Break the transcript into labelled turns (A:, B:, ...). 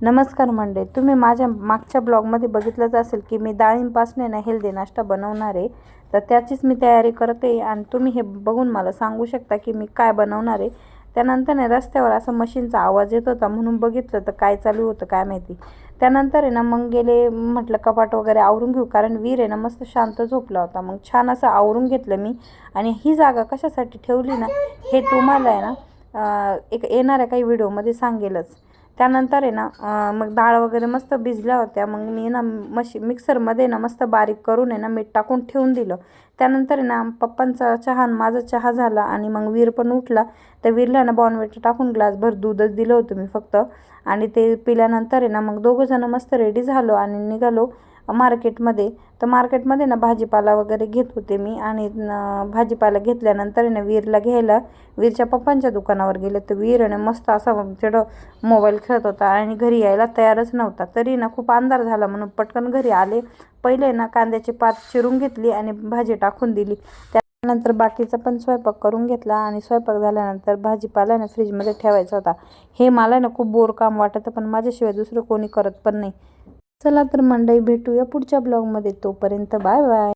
A: नमस्कार मंडळी, तुम्ही माझ्या मागच्या ब्लॉगमध्ये बघितलंच असेल की मी डाळिंबापासून ना हेल्दी नाश्ता बनवणार आहे. तर त्याचीच मी तयारी करते आणि तुम्ही हे बघून मला सांगू शकता की मी काय बनवणार आहे. त्यानंतर रस्त्यावर असं मशीनचा आवाज येत होता म्हणून बघितलं तर काय चालू होतं काय माहिती. त्यानंतर ना मग गेले, म्हटलं कपाट वगैरे आवरून घेऊ, कारण वीर आहे ना मस्त शांत झोपला होता. मग छान असं आवरून घेतलं मी. आणि ही जागा कशासाठी ठेवली ना हे तुम्हाला आहे ना एक येणाऱ्या काही व्हिडिओमध्ये सांगेलच. त्यानंतर आहे ना मग डाळ वगैरे मस्त भिजल्या होत्या. मग मी ना मिक्सरमध्ये ना मस्त बारीक करून आहे ना मीठ टाकून ठेवून दिलं. त्यानंतर आहे ना पप्पांचा चहा आणि माझा चहा झाला आणि मग वीर पण उठला. तर वीरला ना बॉर्नव्हिटा टाकून ग्लासभर दूधच दिलं होतं मी फक्त. आणि ते पिल्यानंतर आहे ना मग दोघंजण मस्त रेडी झालो आणि निघालो मार्केटमध्ये. तर मार्केटमध्ये ना भाजीपाला वगैरे घेत होते मी. आणि भाजीपाला घेतल्यानंतर ना वीरला घ्यायला वीरच्या पप्पांच्या दुकानावर गेले. तर वीर ना मस्त असा तिकडं मोबाईल खेळत होता आणि घरी यायला तयारच नव्हता. तरी ना खूप अंधार झाला म्हणून पटकन घरी आले. पहिले ना कांद्याची पात चिरून घेतली आणि भाजी टाकून दिली. त्यानंतर बाकीचा पण स्वयंपाक करून घेतला. आणि स्वयंपाक झाल्यानंतर भाजीपाला ना फ्रीजमध्ये ठेवायचा होता. हे मला ना खूप बोर काम वाटतं, पण माझ्याशिवाय दुसरं कोणी करत पण नाही. चला तर मंडळी, भेटूया पुढच्या ब्लॉगमध्ये. तोपर्यंत बाय बाय.